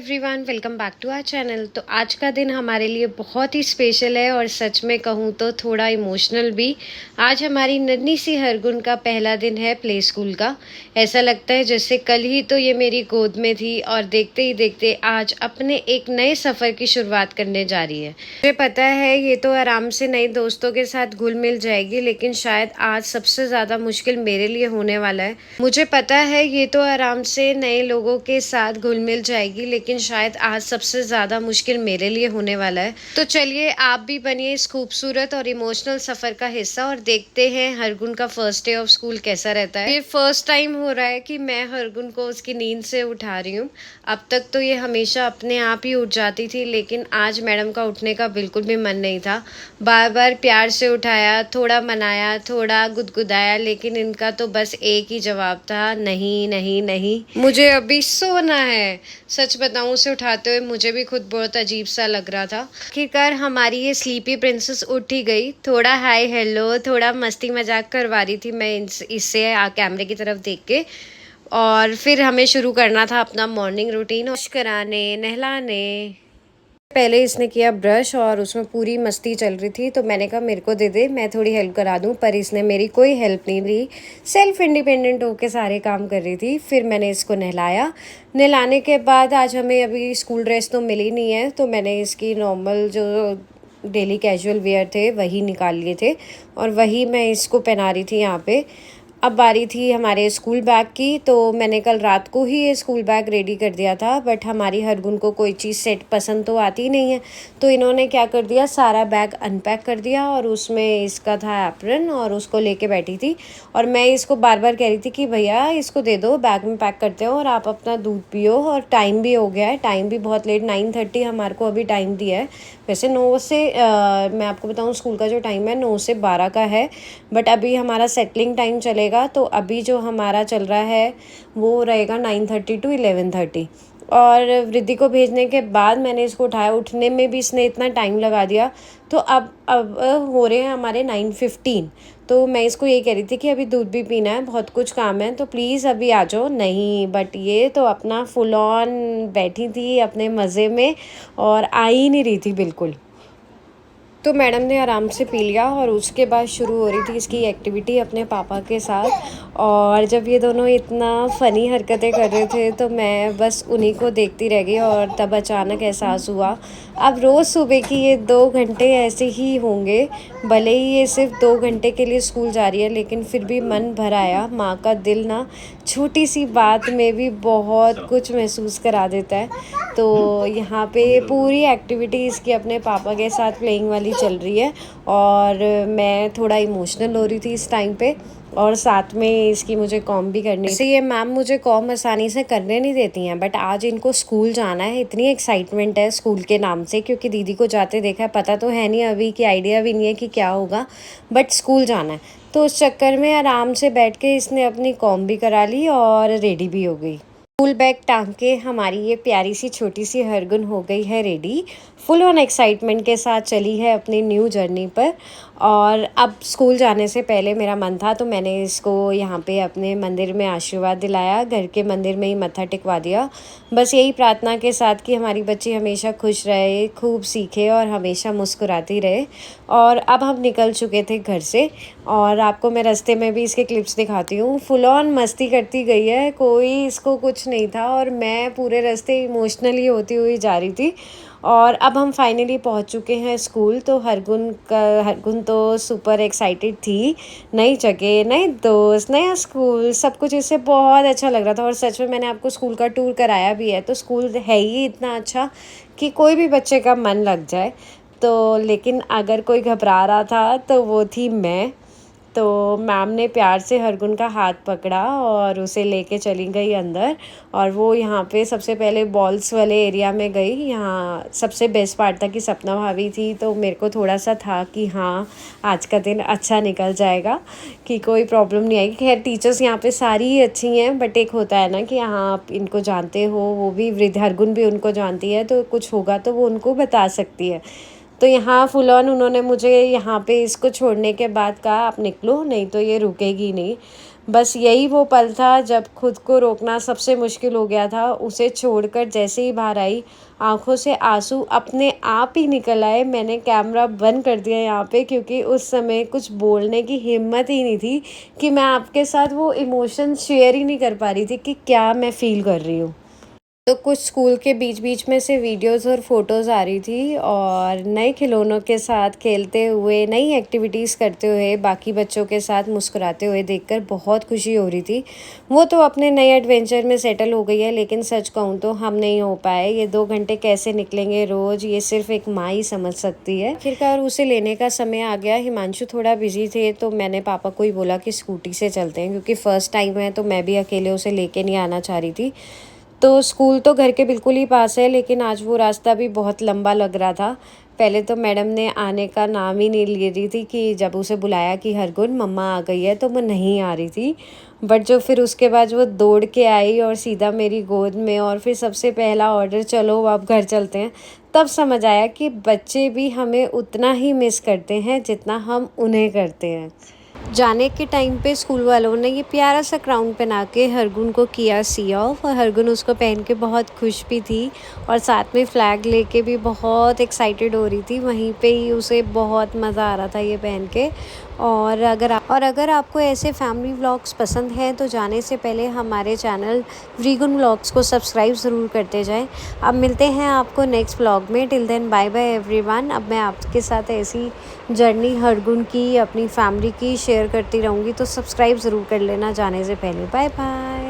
Everyone welcome back to our channel. तो आज का दिन हमारे लिए बहुत ही स्पेशल है और सच में कहूँ तो थोड़ा इमोशनल भी। आज हमारी नन्ही सी हरगुन का पहला दिन है प्ले स्कूल का। ऐसा लगता है जैसे कल ही तो ये मेरी गोद में थी और देखते ही देखते आज अपने एक नए सफ़र की शुरुआत करने जा रही है। मुझे पता है ये तो आराम से नए दोस्तों के साथ घुल मिल जाएगी, लेकिन शायद आज सबसे ज़्यादा मुश्किल मेरे लिए होने वाला है। मुझे पता है ये तो आराम से नए लोगों के साथ घुल मिल जाएगी, लेकिन शायद आज सबसे ज़्यादा मुश्किल मेरे लिए होने वाला है। तो चलिए आप भी बनिए इस खूबसूरत और इमोशनल सफ़र का हिस्सा और देखते हैं हरगुन का फर्स्ट डे ऑफ स्कूल कैसा रहता है। ये फर्स्ट टाइम हो रहा है कि मैं हरगुन को उसकी नींद से उठा रही हूँ। अब तक तो ये हमेशा अपने आप ही उठ जाती थी, लेकिन आज मैडम का उठने का बिल्कुल भी मन नहीं था। बार बार प्यार से उठाया, थोड़ा मनाया, थोड़ा गुदगुदाया, लेकिन इनका तो बस एक ही जवाब था, नहीं नहीं नहीं, मुझे अभी सोना है। सच बताऊं, उसे उठाते हुए मुझे भी खुद बहुत अजीब सा लग रहा था। आखिरकार हमारी ये स्लीपी प्रिंसेस उठ ही गई। थोड़ा हाय हेलो, थोड़ा मस्ती मजाक करवा रही थी मैं इससे कैमरे की तरफ देख के। और फिर हमें शुरू करना था अपना मॉर्निंग रूटीन, वॉश कराने, नहलाने। पहले इसने किया ब्रश और उसमें पूरी मस्ती चल रही थी, तो मैंने कहा मेरे को दे दे, मैं थोड़ी हेल्प करा दूं, पर इसने मेरी कोई हेल्प नहीं ली। सेल्फ इंडिपेंडेंट होके सारे काम कर रही थी। फिर मैंने इसको नहलाया। नहलाने के बाद आज हमें अभी स्कूल ड्रेस तो मिली नहीं है, तो मैंने इसकी नॉर्मल जो डेली कैजुअल वेयर थे वही निकाल लिए थे और वही मैं इसको पहना रही थी यहाँ पे। अब बारी थी हमारे स्कूल बैग की, तो मैंने कल रात को ही ये स्कूल बैग रेडी कर दिया था, बट हमारी हरगुन को कोई चीज़ सेट पसंद तो आती नहीं है, तो इन्होंने क्या कर दिया, सारा बैग अनपैक कर दिया और उसमें इसका था एप्रन और उसको लेके बैठी थी। और मैं इसको बार बार कह रही थी कि भैया इसको दे दो, बैग में पैक करते हो और आप अपना दूध पियो। और टाइम भी हो गया है, टाइम भी बहुत लेट, 9:30 हमारे को अभी टाइम दिया है। वैसे 9 से मैं आपको बताऊँ स्कूल का जो टाइम है 9 से 12 का है, बट अभी हमारा सेटलिंग टाइम चलेगा, तो अभी जो हमारा चल रहा है वो रहेगा 9:30 to 11:30। और वृद्धि को भेजने के बाद मैंने इसको उठाया, उठने में भी इसने इतना टाइम लगा दिया। तो अब हो रहे हैं हमारे 9:15। तो मैं इसको ये कह रही थी कि अभी दूध भी पीना है, बहुत कुछ काम है, तो प्लीज़ अभी आ जाओ। नहीं, बट ये तो अपना फुल ऑन बैठी थी अपने मज़े में और आ ही नहीं रही थी बिल्कुल। तो मैडम ने आराम से पी लिया और उसके बाद शुरू हो रही थी इसकी एक्टिविटी अपने पापा के साथ। और जब ये दोनों इतना फ़नी हरकतें कर रहे थे तो मैं बस उन्हीं को देखती रह गई और तब अचानक एहसास हुआ अब रोज़ सुबह की ये 2 घंटे ऐसे ही होंगे। भले ही ये सिर्फ 2 घंटे के लिए स्कूल जा रही है, लेकिन फिर भी मन भर आया। माँ का दिल ना छोटी सी बात में भी बहुत कुछ महसूस करा देता है। तो यहाँ पे पूरी एक्टिविटी इसकी अपने पापा के साथ प्लेइंग वाली चल रही है और मैं थोड़ा इमोशनल हो रही थी इस टाइम पे। और साथ में इसकी मुझे कॉम भी करनी थी। ये मैम मुझे कॉम आसानी से करने नहीं देती हैं, बट आज इनको स्कूल जाना है, इतनी एक्साइटमेंट है स्कूल के नाम से, क्योंकि दीदी को जाते देखा है। पता तो है नहीं अभी कि आइडिया भी नहीं है कि क्या होगा, बट स्कूल जाना है। तो उस चक्कर में आराम से बैठ के इसने अपनी कॉम भी करा ली और रेडी भी हो गई। स्कूल बैग टांग के हमारी ये प्यारी सी छोटी सी हरगुन हो गई है रेडी, फुल ऑन एक्साइटमेंट के साथ चली है अपनी न्यू जर्नी पर। और अब स्कूल जाने से पहले मेरा मन था, तो मैंने इसको यहाँ पे अपने मंदिर में आशीर्वाद दिलाया, घर के मंदिर में ही मत्था टिकवा दिया, बस यही प्रार्थना के साथ कि हमारी बच्ची हमेशा खुश रहे, खूब सीखे और हमेशा मुस्कुराती रहे। और अब हम निकल चुके थे घर से और आपको मैं रास्ते में भी इसके क्लिप्स दिखाती हूँ। फुल ऑन मस्ती करती गई है, कोई इसको कुछ नहीं था और मैं पूरे रास्ते इमोशनली होती हुई जा रही थी। और अब हम फाइनली पहुंच चुके हैं स्कूल। तो हरगुन तो सुपर एक्साइटेड थी। नई जगह, नए दोस्त, नया स्कूल, सब कुछ इससे बहुत अच्छा लग रहा था। और सच में मैंने आपको स्कूल का टूर कराया भी है, तो स्कूल है ही इतना अच्छा कि कोई भी बच्चे का मन लग जाए। तो लेकिन अगर कोई घबरा रहा था तो वो थी मैं। तो मैम ने प्यार से हरगुन का हाथ पकड़ा और उसे लेके चली गई अंदर। और वो यहाँ पे सबसे पहले बॉल्स वाले एरिया में गई। यहाँ सबसे बेस्ट पार्ट था कि सपना भाभी थी, तो मेरे को थोड़ा सा था कि हाँ आज का दिन अच्छा निकल जाएगा, कि कोई प्रॉब्लम नहीं आएगी। खैर टीचर्स यहाँ पे सारी ही अच्छी हैं, बट एक होता है ना कि हाँ आप इनको जानते हो, वो भी वृद्ध हरगुन भी उनको जानती है, तो कुछ होगा तो वो उनको बता सकती है। तो यहाँ फुल ऑन उन्होंने मुझे यहाँ पे इसको छोड़ने के बाद कहा आप निकलो, नहीं तो ये रुकेगी नहीं। बस यही वो पल था जब खुद को रोकना सबसे मुश्किल हो गया था। उसे छोड़कर जैसे ही बाहर आई, आँखों से आँसू अपने आप ही निकल आए। मैंने कैमरा बंद कर दिया यहाँ पे, क्योंकि उस समय कुछ बोलने की हिम्मत ही नहीं थी कि मैं आपके साथ वो इमोशन शेयर ही नहीं कर पा रही थी कि क्या मैं फ़ील कर रही हूँ। तो कुछ स्कूल के बीच-बीच में से वीडियोज़ और फ़ोटोज़ आ रही थी, और नए खिलौनों के साथ खेलते हुए, नई एक्टिविटीज़ करते हुए, बाकी बच्चों के साथ मुस्कुराते हुए देखकर बहुत खुशी हो रही थी। वो तो अपने नए एडवेंचर में सेटल हो गई है, लेकिन सच कहूँ तो हम नहीं हो पाए। ये 2 घंटे कैसे निकलेंगे रोज़, ये सिर्फ़ एक माँ ही समझ सकती है। आखिरकार उसे लेने का समय आ गया। हिमांशु थोड़ा बिज़ी थे, तो मैंने पापा को ही बोला कि स्कूटी से चलते हैं, क्योंकि फ़र्स्ट टाइम है तो मैं भी अकेले उसे लेके नहीं आना चाह रही थी। तो स्कूल तो घर के बिल्कुल ही पास है, लेकिन आज वो रास्ता भी बहुत लंबा लग रहा था। पहले तो मैडम ने आने का नाम ही नहीं ले रही थी, कि जब उसे बुलाया कि हरगुन मम्मा आ गई है, तो वो नहीं आ रही थी। बट जो फिर उसके बाद वो दौड़ के आई और सीधा मेरी गोद में, और फिर सबसे पहला ऑर्डर चलो अब घर चलते हैं, तब समझ आया कि बच्चे भी हमें उतना ही मिस करते हैं जितना हम उन्हें करते हैं। जाने के टाइम पे स्कूल वालों ने ये प्यारा सा क्राउन पहना के हरगुन को किया सी ऑफ, और हरगुन उसको पहन के बहुत खुश भी थी, और साथ में फ्लैग लेके भी बहुत एक्साइटेड हो रही थी। वहीं पे ही उसे बहुत मज़ा आ रहा था ये पहन के। और अगर आपको ऐसे फैमिली व्लॉग्स पसंद हैं तो जाने से पहले हमारे चैनल व्रीगुन व्लॉग्स को सब्सक्राइब ज़रूर करते जाएं। अब मिलते हैं आपको नेक्स्ट व्लॉग में। Till then bye bye everyone. अब मैं आपके साथ ऐसी जर्नी हरगुन की, अपनी फैमिली की शेयर करती रहूँगी, तो सब्सक्राइब ज़रूर कर लेना जाने से पहले। Bye bye.